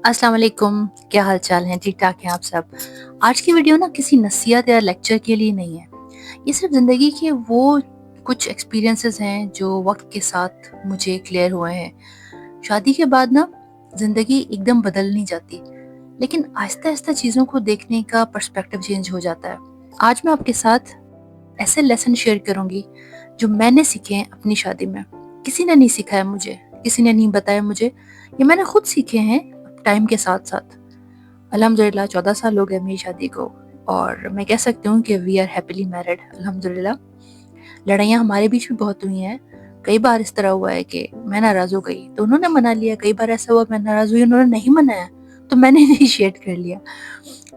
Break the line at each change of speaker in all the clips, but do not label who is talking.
अस्सलाम वालेकुम। क्या हाल चाल है? ठीक ठाक हैं आप सब? आज की वीडियो ना किसी नसीहत या लेक्चर के लिए नहीं है। ये सिर्फ ज़िंदगी के वो कुछ एक्सपीरियंसेस हैं जो वक्त के साथ मुझे क्लियर हुए हैं। शादी के बाद ना ज़िंदगी एकदम बदल नहीं जाती, लेकिन आहिस्ता आहिस्ता चीज़ों को देखने का पर्सपेक्टिव चेंज हो जाता है। आज मैं आपके साथ ऐसे लेसन शेयर करूंगी जो मैंने सीखे हैं अपनी शादी में। किसी ने नहीं सिखाया मुझे, किसी ने नहीं बताया मुझे, ये मैंने खुद सीखे हैं टाइम के साथ साथ। अल्हम्दुलिल्लाह 14 साल हो गए मेरी शादी को, और मैं कह सकती हूँ कि वी आर हैप्पीली मैरिड अल्हम्दुलिल्लाह। लड़ाइयाँ हमारे बीच भी बहुत हुई हैं। कई बार इस तरह हुआ है कि मैं नाराज़ हो गई तो उन्होंने मना लिया, कई बार ऐसा हुआ मैं नाराज़ हुई उन्होंने नहीं मनाया तो मैंने इनिशिएट कर लिया।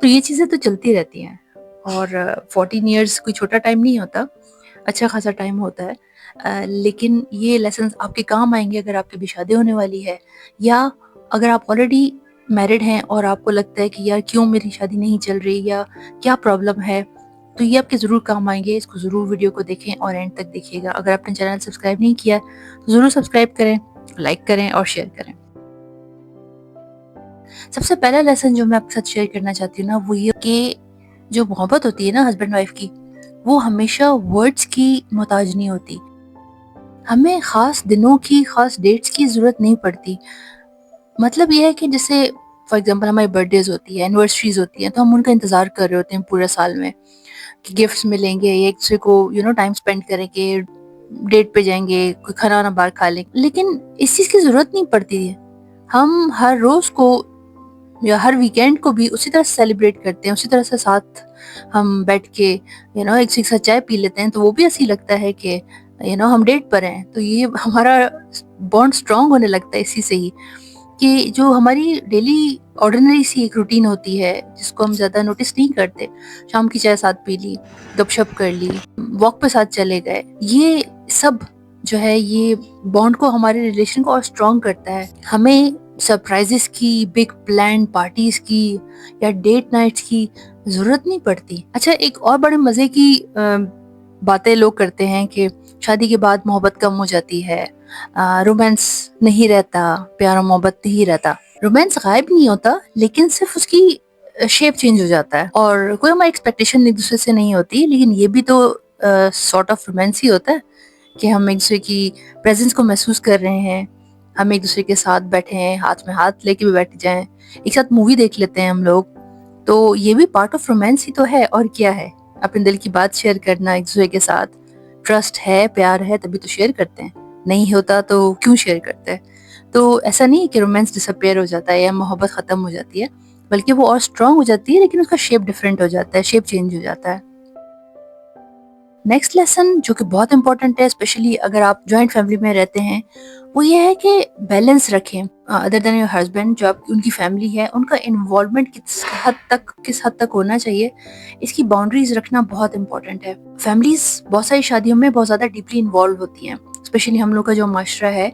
तो ये चीज़ें तो चलती रहती हैं, और 14 इयर्स कोई छोटा टाइम नहीं होता, अच्छा खासा टाइम होता है। लेकिन ये लेसन्स आपके काम आएंगे अगर आपकी भी शादी होने वाली है, या अगर आप ऑलरेडी मैरिड हैं और आपको लगता है कि यार क्यों मेरी शादी नहीं चल रही या क्या प्रॉब्लम है, तो ये आपके ज़रूर काम आएंगे। इसको ज़रूर वीडियो को देखें और एंड तक देखिएगा। अगर आपने चैनल सब्सक्राइब नहीं किया तो ज़रूर सब्सक्राइब करें, लाइक करें और शेयर करें। सबसे पहला लेसन जो मैं आपके साथ शेयर करना चाहती हूँ ना, वो ये कि जो मोहब्बत होती है ना हस्बैंड वाइफ की, वो हमेशा वर्ड्स की मोहताज नहीं होती। हमें खास दिनों की, खास डेट्स की ज़रूरत नहीं पड़ती। मतलब ये है कि जैसे फॉर एग्जांपल हमारी बर्थडेज होती है, एनिवर्सरीज होती हैं, तो हम उनका इंतज़ार कर रहे होते हैं पूरे साल में कि गिफ्ट्स मिलेंगे, एक दूसरे को टाइम स्पेंड करेंगे, डेट पे जाएंगे, कोई खाना वाना बाहर खा लेंगे। लेकिन इस चीज़ की ज़रूरत नहीं पड़ती है। हम हर रोज़ को या हर वीकेंड को भी उसी तरह सेलिब्रेट करते हैं, उसी तरह से साथ हम बैठ के एक से एक साथ चाय पी लेते हैं, तो वो भी ऐसे ही लगता है कि हम डेट पर हैं। तो ये हमारा बॉन्ड स्ट्रांग होने लगता है इसी से ही, कि जो हमारी डेली ऑर्डिनरी सी एक रूटीन होती है जिसको हम ज़्यादा नोटिस नहीं करते, शाम की चाय साथ पी ली, गपशप कर ली, वॉक पे साथ चले गए, ये सब जो है ये बॉन्ड को, हमारे रिलेशन को और स्ट्रांग करता है। हमें सरप्राइजेस की, बिग प्लान पार्टीज की या डेट नाइट्स की ज़रूरत नहीं पड़ती। अच्छा, एक और बड़े मज़े की बातें लोग करते हैं कि शादी के बाद मोहब्बत कम हो जाती है, रोमांस नहीं रहता, प्यार और मोहब्बत नहीं रहता। रोमांस गायब नहीं होता, लेकिन सिर्फ उसकी शेप चेंज हो जाता है, और कोई हमारी एक्सपेक्टेशन एक दूसरे से नहीं होती। लेकिन ये भी तो सॉर्ट ऑफ रोमांस ही होता है कि हम एक दूसरे की प्रेजेंस को महसूस कर रहे हैं, हम एक दूसरे के साथ बैठे हैं, हाथ में हाथ लेके भी बैठ जाएं, एक साथ मूवी देख लेते हैं हम लोग। तो ये भी पार्ट ऑफ रोमांस ही तो है, और क्या है। अपने दिल की बात शेयर करना एक दूसरे के साथ, ट्रस्ट है, प्यार है, तभी तो शेयर करते हैं, नहीं होता तो क्यों शेयर करते हैं। तो ऐसा नहीं है कि रोमांस डिसअपेयर हो जाता है या मोहब्बत ख़त्म हो जाती है, बल्कि वो और स्ट्रांग हो जाती है, लेकिन उसका शेप डिफरेंट हो जाता है, शेप चेंज हो जाता है। नेक्स्ट लेसन जो कि बहुत इंपॉर्टेंट है, स्पेशली अगर आप जॉइंट फैमिली में रहते हैं, वो ये है कि बैलेंस रखें। अदर देन योर हस्बैंड, जो आपकी उनकी फैमिली है, उनका इन्वॉल्वमेंट किस हद तक होना चाहिए, इसकी बाउंड्रीज रखना बहुत इंपॉर्टेंट है। फैमिलीज बहुत सारी शादियों में बहुत ज़्यादा डीपली इन्वॉल्व होती हैं, स्पेशली हम लोग का जो माशरा है,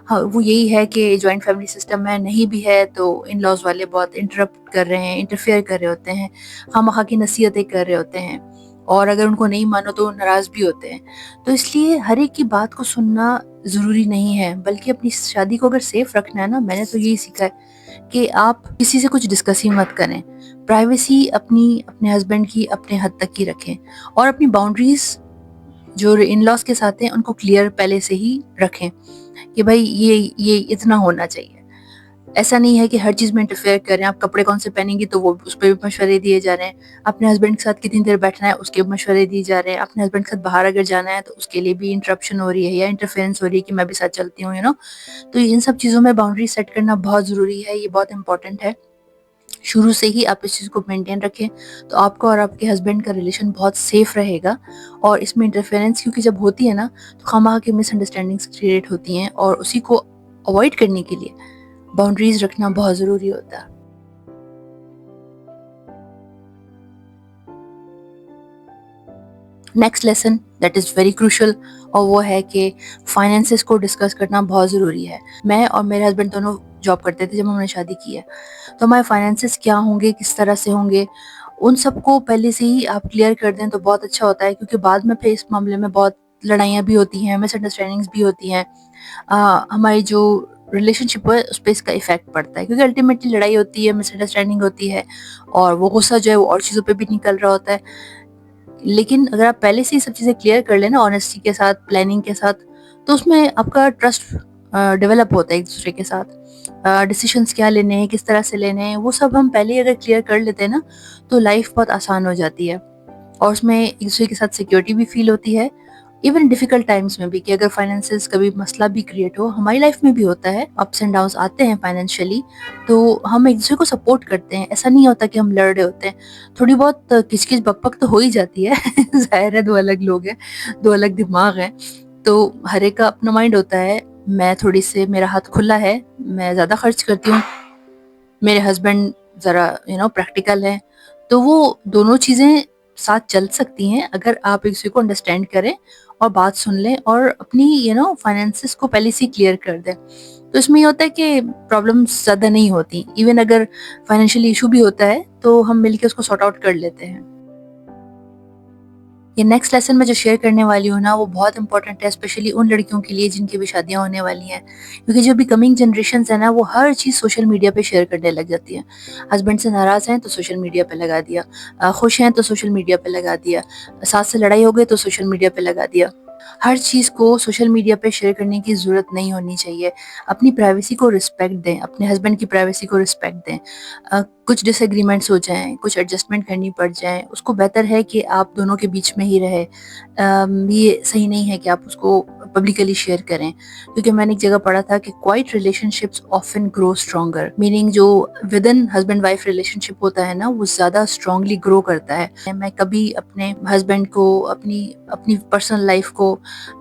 हाँ, वो यही है कि जॉइंट फैमिली सिस्टम है, नहीं भी है तो इन लॉज वाले बहुत इंटरप्ट कर रहे हैं, इंटरफेयर कर रहे होते हैं, खामखा की नसीहतें कर रहे होते हैं, और अगर उनको नहीं मानो तो नाराज़ भी होते हैं। तो इसलिए हर एक की बात को सुनना ज़रूरी नहीं है, बल्कि अपनी शादी को अगर सेफ रखना है ना, मैंने तो यही सीखा है कि आप किसी से कुछ डिस्कस ही मत करें। प्राइवेसी अपने हस्बैंड की अपने हद तक ही रखें, और अपनी बाउंड्रीज जो इन लॉज के साथ हैं उनको क्लियर पहले से ही रखें कि भाई ये इतना होना चाहिए। ऐसा नहीं है कि हर चीज़ में इंटरफेयर कर रहे हैं। आप कपड़े कौन से पहनेंगी तो वो उस पे भी मशवरे दिए जा रहे हैं, अपने हस्बैंड के साथ कितनी देर बैठना है उसके भी मशवरे दिए जा रहे हैं, अपने हस्बैंड के साथ बाहर अगर जाना है तो उसके लिए भी इंटरप्शन हो रही है या इंटरफेरेंस हो रही है कि मैं भी साथ चलती हूँ तो इन सब चीज़ों में बाउंड्री सेट करना बहुत ज़रूरी है, ये बहुत इंपॉर्टेंट है। शुरू से ही आप इस चीज़ को मेंटेन रखें तो आपका और आपके हस्बैंड का रिलेशन बहुत सेफ रहेगा। और इसमें इंटरफेरेंस क्योंकि जब होती है ना, तो खामखा की मिसअंडरस्टैंडिंग्स क्रिएट होती हैं, और उसी को अवॉइड करने के लिए बाउंड्रीज रखना बहुत ज़रूरी होता है। Next lesson that is very crucial, और वो है कि फाइनेंसेस को डिस्कस करना बहुत ज़रूरी है। मैं और मेरे हस्बैंड दोनों जॉब करते थे जब हमने शादी की है, तो हमारे फाइनेंसेस क्या होंगे, किस तरह से होंगे, उन सबको पहले से ही आप क्लियर कर दें तो बहुत अच्छा होता है, क्योंकि बाद में फिर इस मामले में बहुत लड़ाइयाँ भी होती हैं, मिसअंडरस्टैंडिंग्स भी होती हैं। हमारी जो रिलेशनशिप है उस पे इसका इफेक्ट पड़ता है, क्योंकि अल्टीमेटली लड़ाई होती है, मिसअंडरस्टैंडिंग होती है और वो गुस्सा जो है वो और चीज़ों पे भी निकल रहा होता है। लेकिन अगर आप पहले से ही सब चीज़ें क्लियर कर लें ना ऑनेस्टी के साथ, प्लानिंग के साथ, तो उसमें आपका ट्रस्ट डेवलप होता है एक दूसरे के साथ। डिसीजंस क्या लेने हैं, किस तरह से लेने हैं, वो सब हम पहले ही अगर क्लियर कर लेते हैं ना, तो लाइफ बहुत आसान हो जाती है और उसमें एक दूसरे के साथ सिक्योरिटी भी फील होती है। इवन डिफिकल्ट टाइम्स में भी, कि अगर फाइनेंसिस कभी मसला भी क्रिएट हो, हमारी लाइफ में भी होता है, अप्स एंड डाउन्स आते हैं फाइनेंशियली, तो हम एक दूसरे को सपोर्ट करते हैं। ऐसा नहीं होता कि हम लड़ रहे होते हैं, थोड़ी बहुत किचकिच बकबक तो हो ही जाती है जाहिर है, दो अलग लोग हैं, दो अलग दिमाग हैं, तो हर एक का अपना माइंड होता है। मैं थोड़ी से, मेरा हाथ खुला है, मैं ज़्यादा खर्च करती हूँ, मेरे हस्बैंड ज़रा प्रैक्टिकल हैं, तो वो दोनों चीज़ें साथ चल सकती हैं अगर आप एक दूसरे को अंडरस्टैंड करें और बात सुन लें और अपनी फाइनेंसिस को पहले से क्लियर कर दें। तो इसमें ये होता है कि प्रॉब्लम्स ज़्यादा नहीं होती। इवन अगर फाइनेंशियल इशू भी होता है तो हम मिलके उसको सॉर्ट आउट कर लेते हैं। ये नेक्स्ट लेसन मैं जो शेयर करने वाली हूँ ना, वो बहुत इंपॉर्टेंट है, स्पेशली उन लड़कियों के लिए जिनकी भी शादियां होने वाली हैं, क्योंकि जो भी कमिंग जनरेशन है ना, वो हर चीज़ सोशल मीडिया पे शेयर करने लग जाती है। हस्बैंड से नाराज़ हैं तो सोशल मीडिया पे लगा दिया, खुश हैं तो सोशल मीडिया पे लगा दिया, सास से लड़ाई हो गई तो सोशल मीडिया पे लगा दिया। हर चीज़ को सोशल मीडिया पे शेयर करने की ज़रूरत नहीं होनी चाहिए। अपनी प्राइवेसी को रिस्पेक्ट दें, अपने हस्बैंड की प्राइवेसी को रिस्पेक्ट दें। कुछ डिसएग्रीमेंट्स हो जाएँ, कुछ एडजस्टमेंट करनी पड़ जाए, उसको बेहतर है कि आप दोनों के बीच में ही रहे। ये सही नहीं है कि आप उसको पब्लिकली शेयर करें, क्योंकि मैंने एक जगह पढ़ा था कि quiet relationships often grow stronger, meaning जो within husband wife relationship होता है ना, वो ज़्यादा स्ट्रांगली ग्रो करता है। मैं कभी अपने हस्बैंड को, अपनी अपनी पर्सनल लाइफ को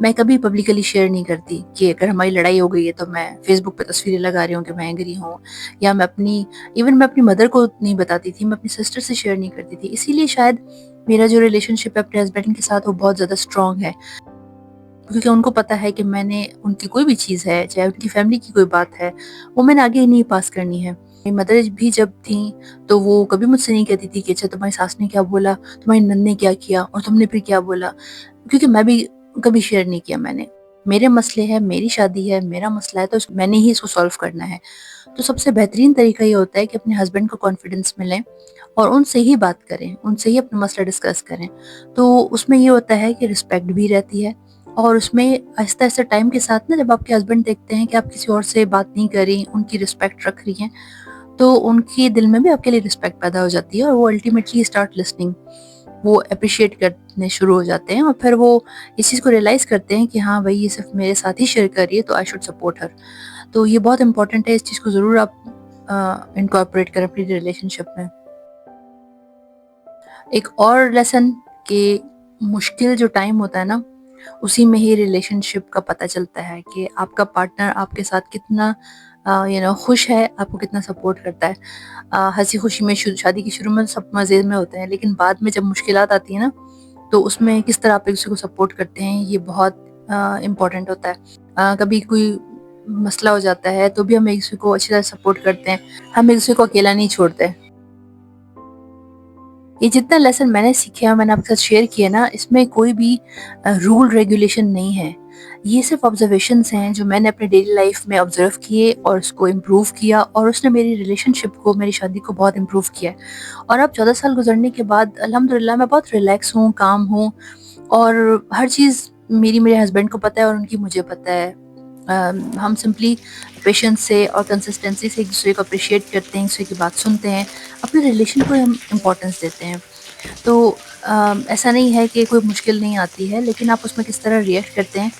मैं कभी पब्लिकली शेयर नहीं करती कि अगर हमारी लड़ाई हो गई है तो मैं फेसबुक पे तस्वीरें लगा रही हूँ कि मैं एंग्री हूँ, या मैं अपनी मदर को नहीं बताती थी, मैं अपनी सिस्टर से शेयर नहीं करती थी। इसीलिए शायद मेरा जो रिलेशनशिप है अपने हस्बैंड के साथ वो बहुत ज़्यादा स्ट्रांग है, क्योंकि उनको पता है कि मैंने उनकी कोई भी चीज़ है, चाहे उनकी फैमिली की कोई बात है, वो मैंने आगे नहीं पास करनी है। मेरी मदर भी जब थी तो वो कभी मुझसे नहीं कहती थी कि अच्छा तुम्हारी सास ने क्या बोला, तुम्हारी नंद ने क्या किया और तुमने फिर क्या बोला, क्योंकि मैं भी कभी शेयर नहीं किया मैंने। मेरे मसले हैं, मेरी शादी है, मेरा मसला है, तो मैंने ही इसको सॉल्व करना है। तो सबसे बेहतरीन तरीका ये होता है कि अपने हस्बैंड को कॉन्फिडेंस में लें और उनसे ही बात करें, उनसे ही अपना मसला डिस्कस करें। तो उसमें ये होता है कि रिस्पेक्ट भी रहती है, और उसमें आहिस्ता-आहिस्ता टाइम के साथ ना, जब आपके हस्बैंड देखते हैं कि आप किसी और से बात नहीं कर रही, उनकी रिस्पेक्ट रख रही हैं, तो उनके दिल में भी आपके लिए रिस्पेक्ट पैदा हो जाती है और वो अल्टीमेटली स्टार्ट लिसनिंग, वो अप्रिशिएट करने शुरू हो जाते हैं और फिर वो इस चीज़ को रियलाइज़ करते हैं कि हाँ भाई, ये सिर्फ मेरे साथ ही शेयर कर रही है तो आई शुड सपोर्ट हर। तो ये बहुत इंपॉर्टेंट है, इस चीज़ को ज़रूर आप इनकॉर्पोरेट करें अपनी रिलेशनशिप में। एक और लेसन कि मुश्किल जो टाइम होता है ना, उसी में ही रिलेशनशिप का पता चलता है कि आपका पार्टनर आपके साथ कितना खुश है, आपको कितना सपोर्ट करता है। हँसी खुशी में शादी की शुरू में सब मज़े में होते हैं, लेकिन बाद में जब मुश्किलात आती है ना, तो उसमें किस तरह आप एक दूसरे को सपोर्ट करते हैं, ये बहुत इम्पोर्टेंट होता है। कभी कोई मसला हो जाता है तो भी हम एक दूसरे को अच्छी तरह सपोर्ट करते हैं, हम एक दूसरे को अकेला नहीं छोड़ते। ये जितना लेसन मैंने सीखे और मैंने आपके साथ शेयर किया ना, इसमें कोई भी रूल रेगुलेशन नहीं है। ये सिर्फ ऑब्जर्वेशंस हैं जो मैंने अपने डेली लाइफ में ऑब्जर्व किए और उसको इम्प्रूव किया, और उसने मेरी रिलेशनशिप को, मेरी शादी को बहुत इम्प्रूव किया है। और अब 14 साल गुजरने के बाद अल्हम्दुलिल्लाह मैं बहुत रिलैक्स हूँ, काम हूँ, और हर चीज़ मेरे हस्बैंड को पता है और उनकी मुझे पता है। हम सिंपली पेशेंस से और कंसिस्टेंसी से एक दूसरे को अप्रिशिएट करते हैं, एक दूसरे की बात सुनते हैं, अपने रिलेशन को हम इम्पोर्टेंस देते हैं। तो ऐसा नहीं है कि कोई मुश्किल नहीं आती है, लेकिन आप उसमें किस तरह रिएक्ट करते हैं,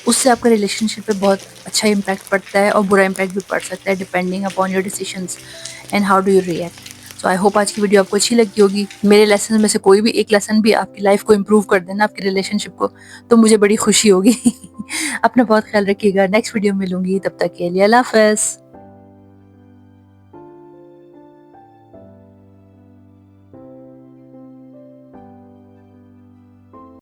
उससे आपका रिलेशनशिप पे बहुत अच्छा इम्पैक्ट पड़ता है और बुरा इम्पैक्ट भी पड़ सकता है, depending upon your decisions and how do you react. So I hope आज की वीडियो आपको अच्छी लगी होगी। मेरे लेसन में से कोई भी एक लेसन भी आपकी लाइफ को इम्प्रूव कर देना, आपकी रिलेशनशिप को, तो मुझे बड़ी खुशी होगी। अपना बहुत ख्याल रखिएगा, नेक्स्ट वीडियो में मिलूंगी, तब तक के लिए अल्लाह हाफ़िज़।